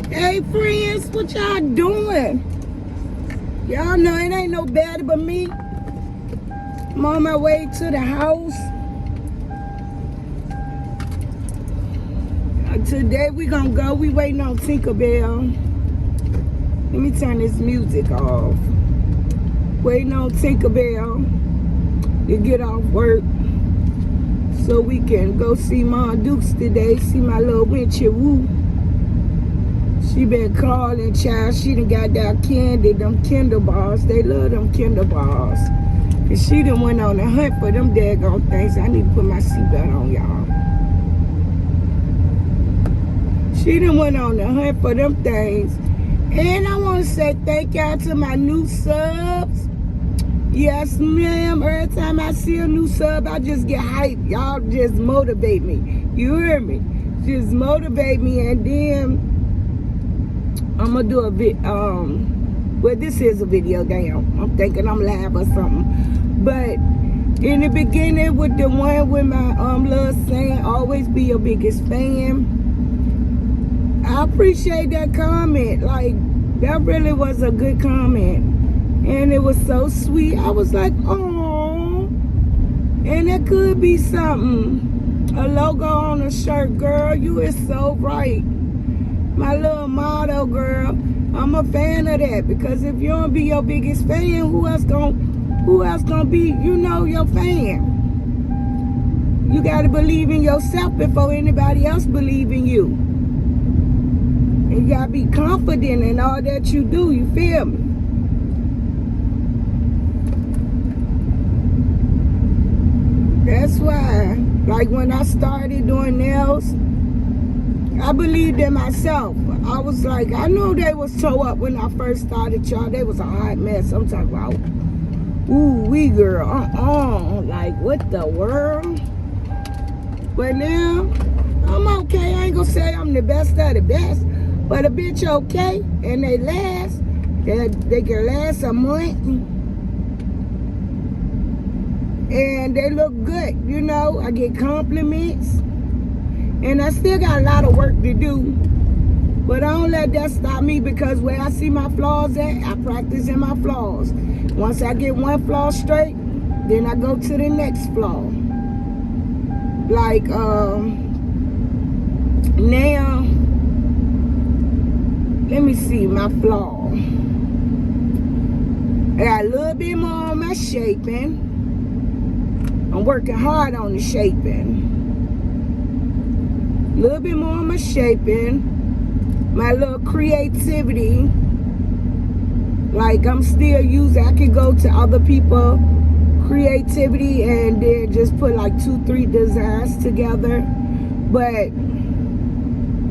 Hey friends, what y'all doing? Y'all know it ain't no better but me. I'm on my way to the house. Today we gonna go. We waiting on Tinkerbell. Let me turn this music off. Waiting on Tinkerbell to get off work so we can go see Mom Dukes today. See my little Winchie Woo. She been calling, child. She done got that candy, them Kinder bars. They love them Kinder bars. And she done went on a hunt for them daggone things. I need to put my seatbelt on, y'all. She done went on the hunt for them things. And I want to say thank y'all to my new subs. Yes, ma'am. Every time I see a new sub, I just get hyped. Y'all just motivate me. You hear me? Just motivate me. And then I'm going to do a well, this is a video, damn. I'm thinking I'm live or something. But in the beginning with the one with my love saying, always be your biggest fan. I appreciate that comment. Like, that really was a good comment. And it was so sweet. I was like, oh. And it could be something. A logo on a shirt. Girl, you is so right. My little motto, girl. I'm a fan of that. Because if you don't be your biggest fan, who else gonna be, you know, your fan? You got to believe in yourself before anybody else believe in you. And you gotta be confident in all that you do, you feel me? That's why, like when I started doing nails, I believed in myself. I was like, I know they was toe up when I first started, y'all. They was a hot mess. I'm talking about, ooh, wee girl, like what the world? But now, I'm okay. I ain't gonna say I'm the best of the best. But a bitch okay, and they last. They can last a month. And they look good, you know. I get compliments. And I still got a lot of work to do. But I don't let that stop me because where I see my flaws at, I practice in my flaws. Once I get one flaw straight, then I go to the next flaw. Like, now, let me see my flaw. I got a little bit more on my shaping. I'm working hard on the shaping. A little bit more on my shaping. My little creativity. Like I'm still using, I can go to other people creativity and then just put like 2-3 designs together. But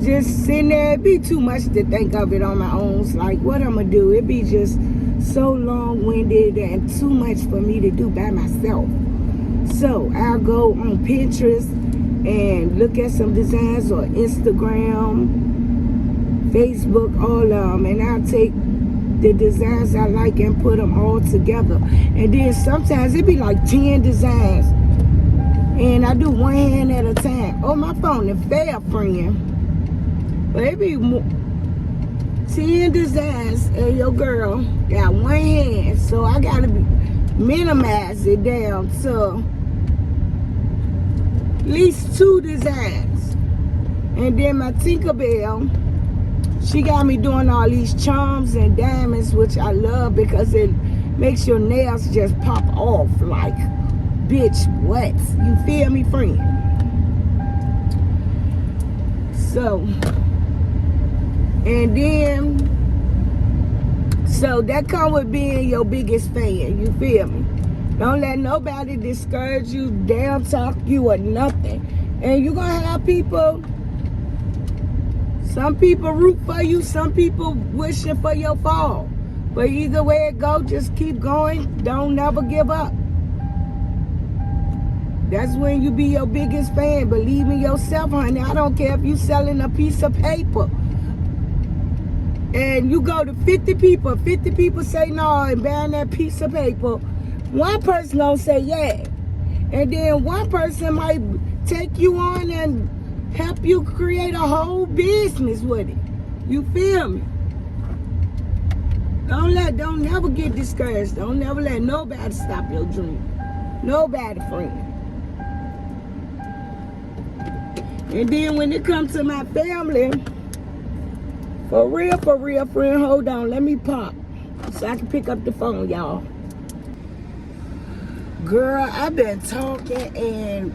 just sitting there, it'd be too much to think of it on my own. It's like, what I'm going to do? It'd be just so long-winded and too much for me to do by myself. So I'll go on Pinterest and look at some designs or Instagram, Facebook, all of them. And I'll take the designs I like and put them all together. And then sometimes it'd be like 10 designs. And I do one hand at a time. Oh, my phone is fair, friend. But it be 10 designs and your girl got one hand. So I got to minimize it down to at least 2 designs. And then my Tinkerbell, she got me doing all these charms and diamonds, which I love because it makes your nails just pop off like, bitch, what? You feel me, friend? So, and then, so that come with being your biggest fan, you feel me? Don't let nobody discourage you, down talk you or nothing. And you're gonna have people, some people root for you, some people wishing for your fall. But either way it go, just keep going, don't never give up. That's when you be your biggest fan. Believe in yourself, honey. I don't care if you selling a piece of paper. And you go to 50 people say no and buying that piece of paper. One person gonna say yeah. And then one person might take you on and help you create a whole business with it. You feel me? Don't never get discouraged. Don't never let nobody stop your dream. Nobody, friend. And then when it comes to my family, for real, friend, hold on. Let me pop so I can pick up the phone, y'all. Girl, I've been talking and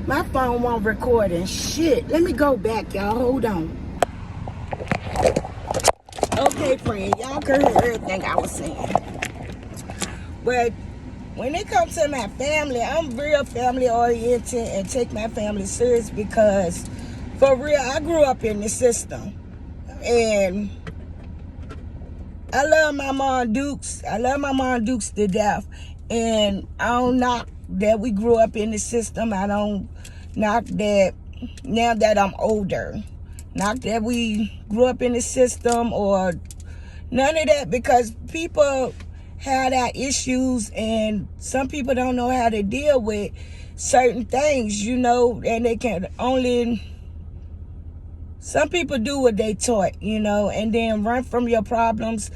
my phone won't record and shit. Let me go back, y'all. Hold on. Okay, friend, y'all can hear everything I was saying. But when it comes to my family, I'm real family oriented and take my family serious because, for real, I grew up in the system. And I love my mom Dukes. I love my mom Dukes to death. And I don't knock that we grew up in the system. I don't knock that now that I'm older. Not that we grew up in the system or none of that, because people have their issues and some people don't know how to deal with certain things, you know, and they can only, some people do what they taught, you know, and then run from your problems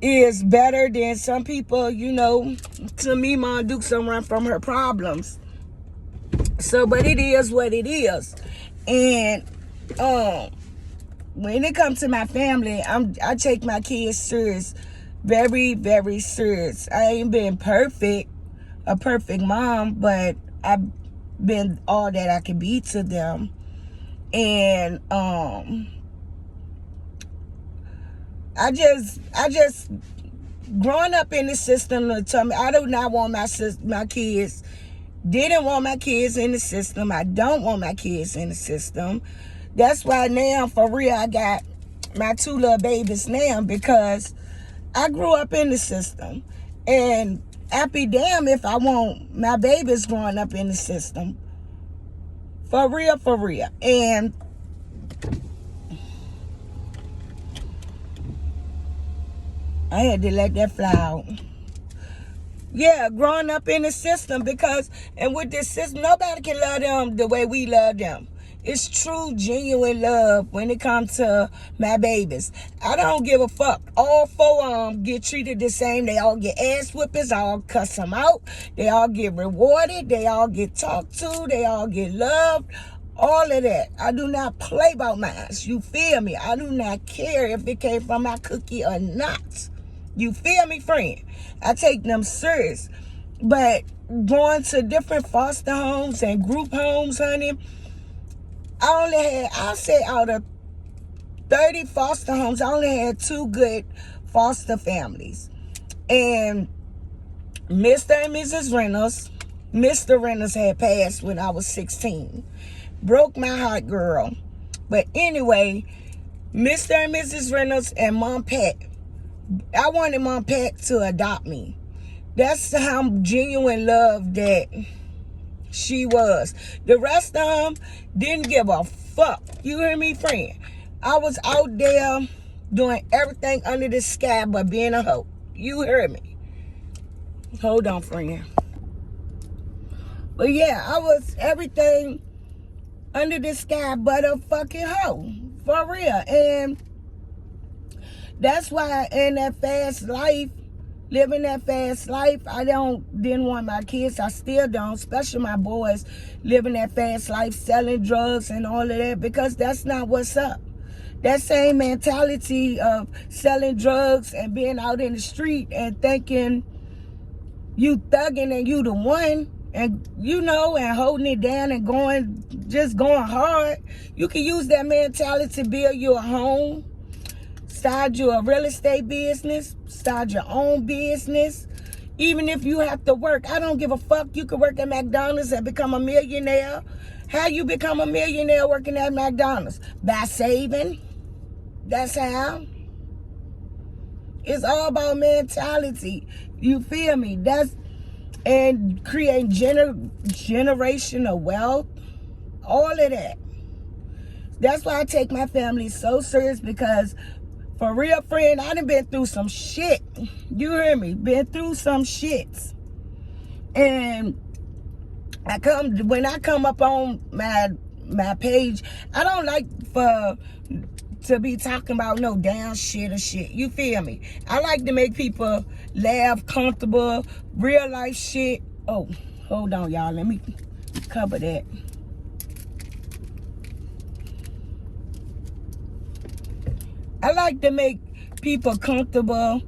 is better than some people, you know. To me, Mom Dukes don't run from her problems. So, but it is what it is. And when it comes to my family, I take my kids serious, very, very serious. I ain't been a perfect mom, but I've been all that I can be to them. And I just growing up in the system to tell me I do not want my kids. Didn't want my kids in the system. I don't want my kids in the system. That's why now, for real, I got my 2 little babies now, because I grew up in the system. And I'd be damned if I want my babies growing up in the system. For real, for real. And I had to let that fly out. Yeah, growing up in the system, because, and with this system, nobody can love them the way we love them. It's true, genuine love when it comes to my babies. I don't give a fuck. All 4 of them get treated the same. They all get ass whippers. I all cuss them out. They all get rewarded. They all get talked to. They all get loved. All of that. I do not play about mine. You feel me? I do not care if it came from my cookie or not. You feel me, friend? I take them serious. But going to different foster homes and group homes, honey, I only had, I'll say out of 30 foster homes, I only had 2 good foster families. And Mr. and Mrs. Reynolds, Mr. Reynolds had passed when I was 16. Broke my heart, girl. But anyway, Mr. and Mrs. Reynolds and Mom Pat, I wanted Mom Pat to adopt me. That's how genuine love that she was. The rest of them didn't give a fuck. You hear me, friend? I was out there doing everything under the sky but being a hoe. You heard me. Hold on, friend. But yeah, I was everything under the sky but a fucking hoe. For real. And that's why in that fast life, living that fast life, I didn't want my kids. I still don't, especially my boys, living that fast life, selling drugs and all of that, because that's not what's up. That same mentality of selling drugs and being out in the street and thinking you thugging and you the one, and you know, and holding it down and just going hard. You can use that mentality to build you a home, start you a real estate business, start your own business. Even if you have to work, I don't give a fuck. You can work at McDonald's and become a millionaire. How you become a millionaire working at McDonald's? By saving. That's how. It's all about mentality. You feel me? And create generational wealth. All of that. That's why I take my family so serious, because for real, friend, I done been through some shit. You hear me? Been through some shits. And when I come up on my page, I don't like to be talking about no damn shit or shit. You feel me? I like to make people laugh, comfortable, real life shit. Oh, hold on, y'all. Let me cover that. I like to make people comfortable,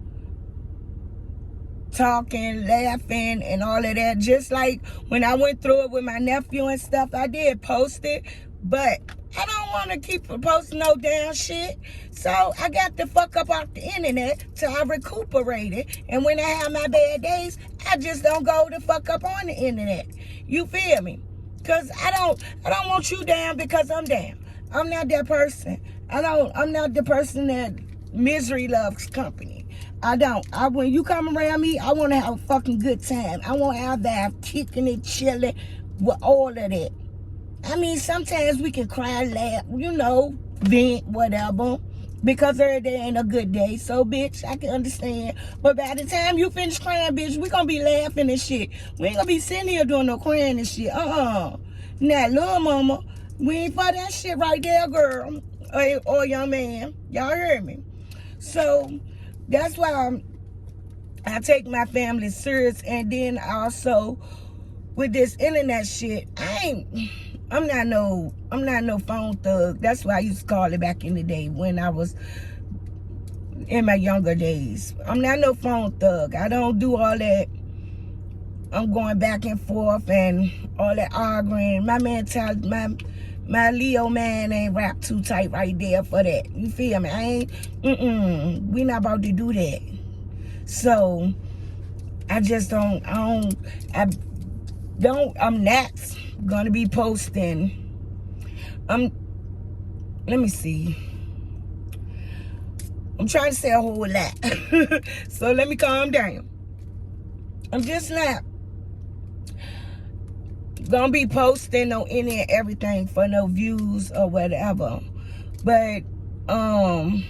talking, laughing, and all of that. Just like when I went through it with my nephew and stuff, I did post it, but I don't want to keep posting no damn shit. So I got the fuck up off the internet till I recuperated. And when I have my bad days, I just don't go the fuck up on the internet. You feel me? Cause I don't want you down because I'm down. I'm not that person. I'm not the person that misery loves company. I don't. When you come around me, I want to have a fucking good time. I want to have that kicking it, chilling, with all of that. I mean, sometimes we can cry, laugh, you know, vent, whatever, because every day ain't a good day. So, bitch, I can understand. But by the time you finish crying, bitch, we gonna be laughing and shit. We ain't gonna be sitting here doing no crying and shit. Now, little mama, we ain't for that shit right there, girl, or young man. Y'all heard me. So, that's why I take my family serious. And then also, with this internet shit, I'm not no phone thug. That's why I used to call it back in the day when I was in my younger days. I'm not no phone thug. I don't do all that. I'm going back and forth and all that arguing. My Leo man ain't wrapped too tight right there for that. You feel me? We not about to do that. So I just I'm not gonna be posting. Let me see. I'm trying to say a whole lot. So let me calm down. I'm just not gonna be posting on any and everything for no views or whatever. But I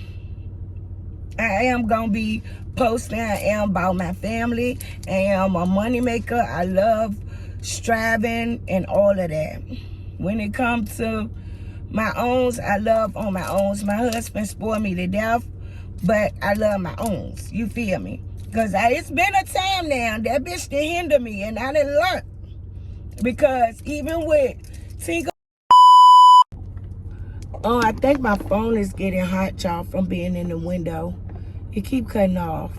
am gonna be posting. I am about my family. I am a money maker. I love striving and all of that. When it comes to my owns, I love on my owns. My husband spoiled me to death, but I love my owns. You feel me? Because it's been a time now that bitch to hinder me, and I didn't learn. Because even with Tinker, oh, I think my phone is getting hot, y'all, from being in the window. It keep cutting off.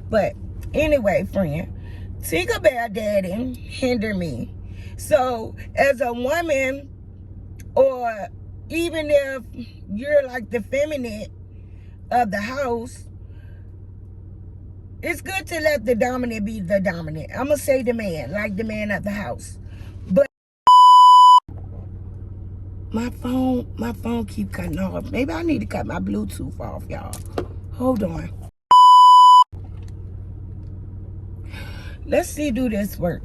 But anyway, friend, Tinkerbell Daddy hinder me. So as a woman, or even if you're like the feminine of the house, it's good to let the dominant be the dominant. I'm gonna say the man, like the man of the house. But my phone keep cutting off. Maybe I need to cut my Bluetooth off, y'all. Hold on. Let's see, do this work.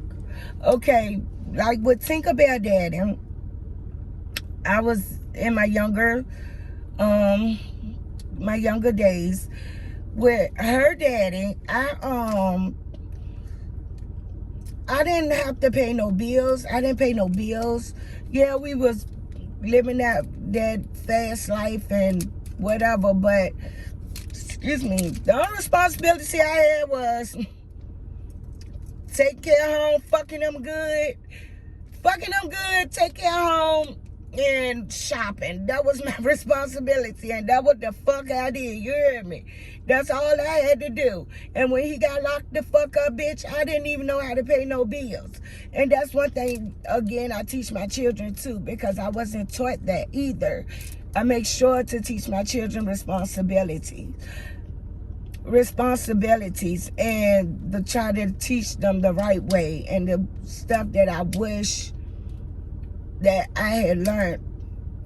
Okay, like with Tinkerbell Daddy, I was in my younger days with her daddy. I didn't have to pay no bills. I didn't pay no bills. Yeah, we was living that fast life and whatever, but excuse me, the only responsibility I had was take care of home, fucking them good, take care of home, and shopping. That was my responsibility, and that what the fuck I did. You heard me? That's all I had to do. And when he got locked the fuck up, bitch, I didn't even know how to pay no bills. And that's one thing, again, I teach my children too, because I wasn't taught that either. I make sure to teach my children responsibilities, and to try to teach them the right way and the stuff that I wish that I had learned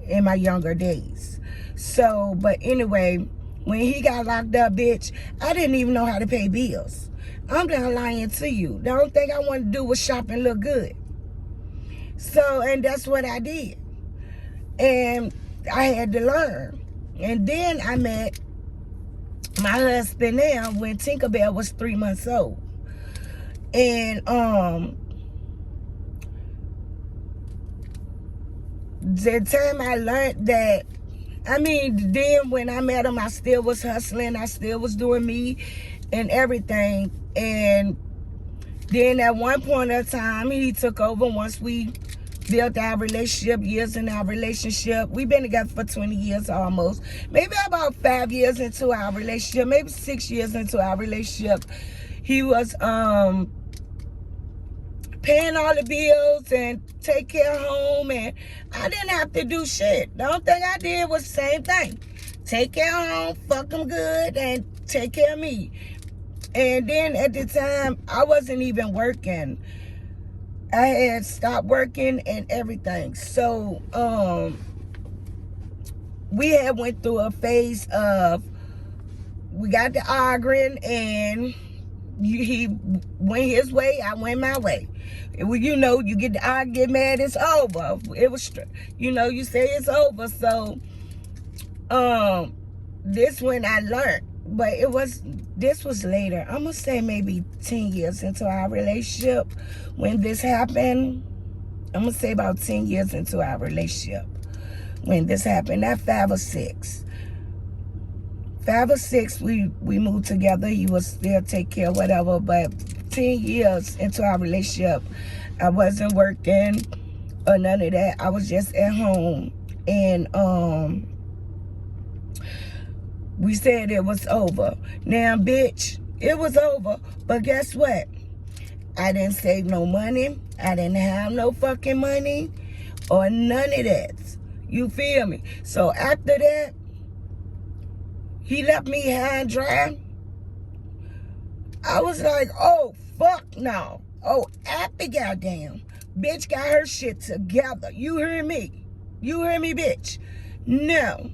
in my younger days. So, but anyway, when he got locked up, bitch, I didn't even know how to pay bills. I'm not lying to you. The only thing I wanted to do was shop and look good. So, and that's what I did. And I had to learn. And then I met my husband now when Tinkerbell was 3 months old. And the time I learned that I mean, then when I met him, I still was hustling. I still was doing me and everything. And then at one point of time, he took over once we built our relationship, years in our relationship. We've been together for 20 years almost. Maybe about 5 years into our relationship, maybe 6 years into our relationship. He was paying all the bills and take care of home, and I didn't have to do shit. The only thing I did was the same thing. Take care of home, fuck him good, and take care of me. And then at the time, I wasn't even working. I had stopped working and everything. So, we had went through a phase of, we got to arguing, and he went his way, I went my way. You know, you get to argue, get mad, it's over. It was, you know, you say it's over. So, this when I learned, but this was later. I'm gonna say maybe 10 years into our relationship when this happened. I'm gonna say about 10 years into our relationship when this happened. Not 5 or 6. 5 or 6, we moved together. He was still take care, whatever. But 10 years into our relationship, I wasn't working or none of that. I was just at home, and we said it was over. Now, bitch, it was over. But guess what? I didn't save no money. I didn't have no fucking money or none of that. You feel me? So after that, he left me high and dry. I was like, oh, fuck no. Oh, happy goddamn. Bitch got her shit together. You hear me? You hear me, bitch? No.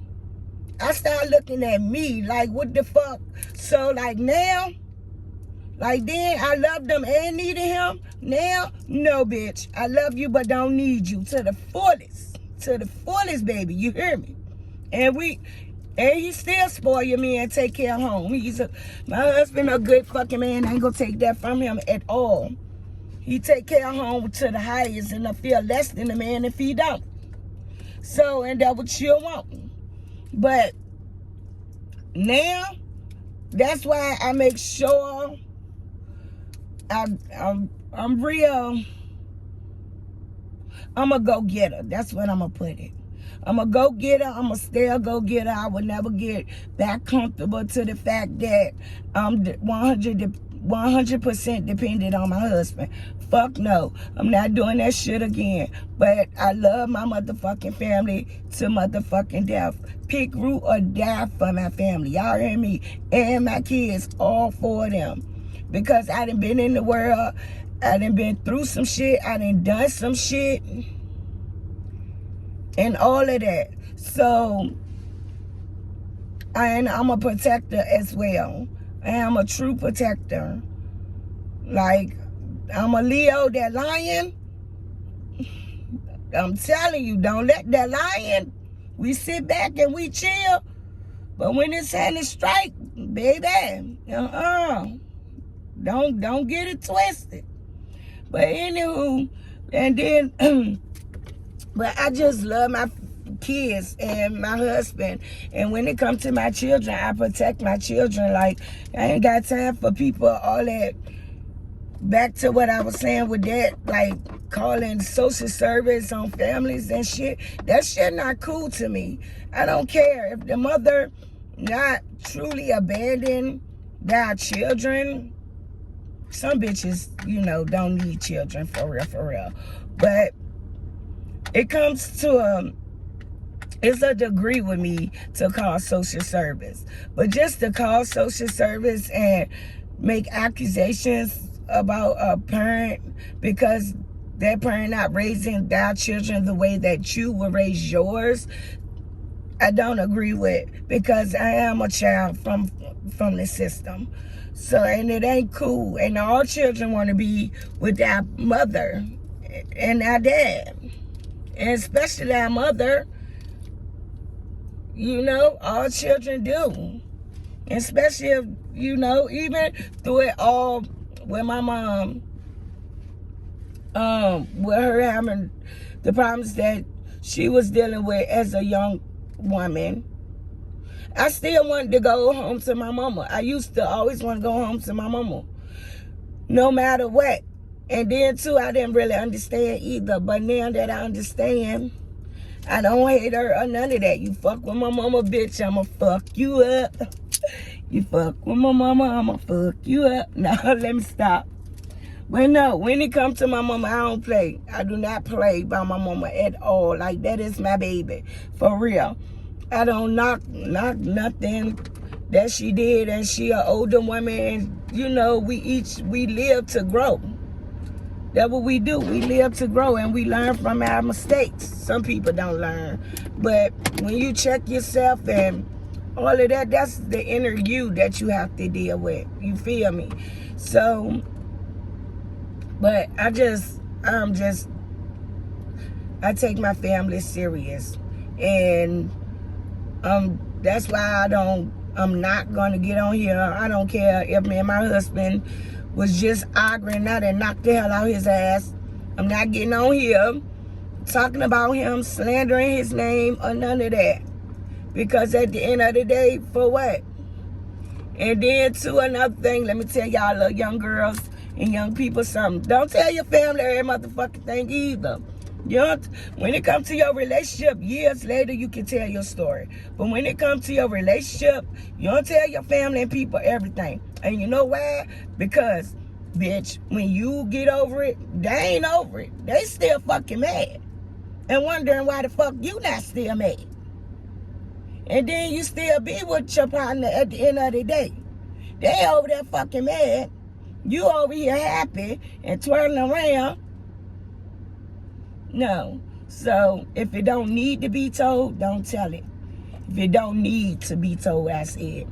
I started looking at me like, what the fuck? So, like, now, like, then I loved him and needed him. Now, no, bitch. I love you but don't need you to the fullest. To the fullest, baby. You hear me? And he still spoil me and take care of home. My husband a good fucking man. I ain't gonna take that from him at all. He take care of home to the highest, and I feel less than a man if he don't. So, and that what you want. But now, that's why I make sure I'm real. I'm a go-getter. That's what I'm going to put it. I'm a go-getter. I'm going to stay a go-getter. I will never get that comfortable to the fact that I'm 100% dependent on my husband. Fuck no. I'm not doing that shit again. But I love my motherfucking family to motherfucking death. Pick, root, or die for my family. Y'all hear me? And my kids, all 4 of them. Because I done been in the world. I done been through some shit. I done done some shit. And all of that. So, I'm a protector as well. I am a true protector. Like, I'm a Leo, that lion. I'm telling you, don't let that lion. We sit back and we chill. But when it's time to strike, baby, don't get it twisted. But anywho, and then, but I just love my kids and my husband. And when it comes to my children, I protect my children. Like, I ain't got time for people, all that. Back to what I was saying with that, like calling social service on families and shit. That shit not cool to me. I don't care if the mother not truly abandoned their children. Some bitches, you know, don't need children for real. But it comes to it's a degree with me to call social service. But just to call social service and make accusations about a parent because that parent not raising their children the way that you would raise yours, I don't agree with, because I am a child from the system. So, and it ain't cool. And all children want to be with their mother and their dad. And especially their mother. You know, all children do. Especially if, you know, even through it all with my mom, with her having the problems that she was dealing with as a young woman. I still wanted to go home to my mama. I used to always want to go home to my mama, no matter what. And then, too, I didn't really understand either. But now that I understand, I don't hate her or none of that. You fuck with my mama, bitch, I'ma fuck you up. You fuck with my mama, I'ma fuck you up. Now, let me stop. But no, when it comes to my mama, I don't play. I do not play by my mama at all. Like, that is my baby. For real. I don't knock nothing that she did. And she an older woman. And, you know, we live to grow. That's what we do. We live to grow, and we learn from our mistakes. Some people don't learn. But when you check yourself and all of that, that's the inner you that you have to deal with. You feel me? So, but I take my family serious. And that's why I'm not going to get on here. I don't care if me and my husband was just arguing out and knocked the hell out his ass. I'm not getting on here talking about him, slandering his name, or none of that. Because at the end of the day, for what? And then, too, another thing, let me tell y'all, little young girls and young people, something. Don't tell your family every motherfucking thing either. When it comes to your relationship, years later, you can tell your story. But when it comes to your relationship, you don't tell your family and people everything. And you know why? Because, bitch, when you get over it, they ain't over it. They still fucking mad. And wondering why the fuck you not still mad. And then you still be with your partner at the end of the day. They over there fucking mad. You over here happy and twirling around. No. So, if it don't need to be told, don't tell it. If it don't need to be told, I said.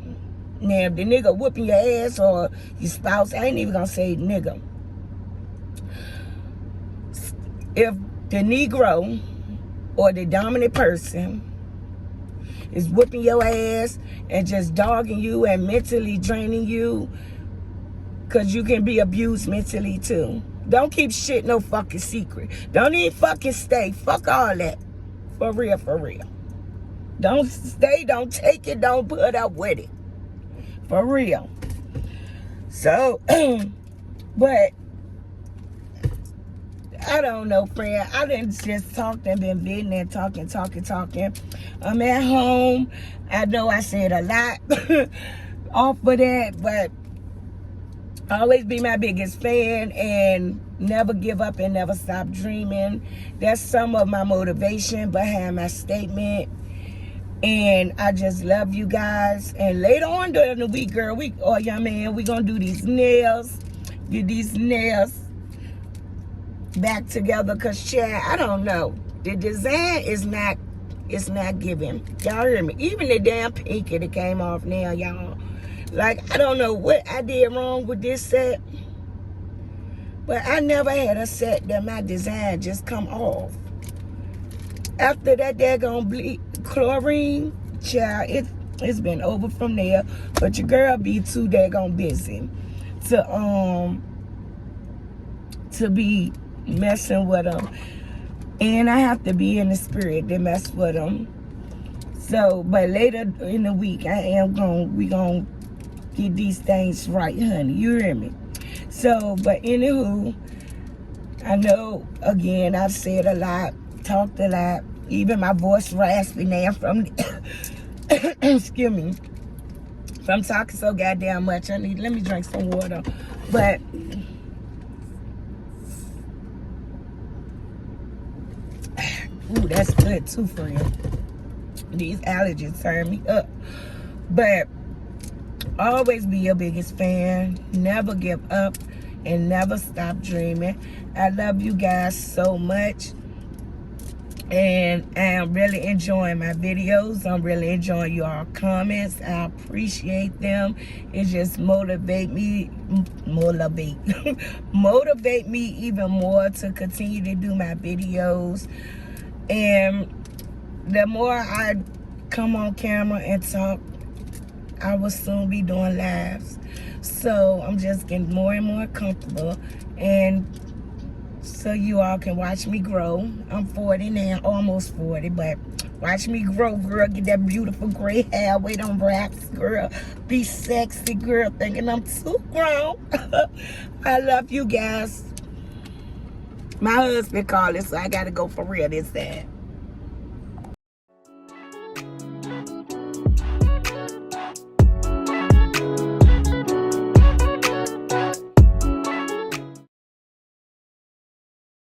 Now, if the nigga whooping your ass or your spouse, I ain't even gonna say nigga. If the Negro or the dominant person is whooping your ass and just dogging you and mentally draining you, because you can be abused mentally too. Don't keep shit no fucking secret. Don't even fucking stay. Fuck all that. For real, for real. Don't stay, don't take it, don't put up with it. For real. So, but, I don't know, friend. I didn't just talk and been venting and talking. I'm at home. I know I said a lot off of that, but always be my biggest fan and never give up and never stop dreaming. That's some of my motivation behind my statement. And I just love you guys. And later on during the week, girl, young man, we gonna do these nails. Get these nails back together. Cause Chad, I don't know. The design is not, it's not giving. Y'all hear me? Even the damn pinky that came off now, y'all. Like, I don't know what I did wrong with this set. But I never had a set that my design just come off. After that daggone chlorine, child, it's been over from there. But your girl be too daggone busy to be messing with them. And I have to be in the spirit to mess with them. So, but later in the week, we gonna get these things right, honey. You hear me? So, but anywho, I know, again, I've said a lot, talked a lot. Even my voice raspy now from, excuse me, from talking so goddamn much. Let me drink some water. But, ooh, that's good too, friend. These allergies turn me up. But always be your biggest fan. Never give up and never stop dreaming. I love you guys so much. And I'm really enjoying my videos. I'm really enjoying your comments. I appreciate them. It just motivate me even more to continue to do my videos. And the more I come on camera and talk, I will soon be doing lives. So I'm just getting more and more comfortable. And so you all can watch me grow. I'm 40 now, almost 40, but watch me grow, girl. Get that beautiful gray hair, wait on racks, girl. Be sexy, girl, thinking I'm too grown. I love you guys. My husband called it, so I gotta go for real this time.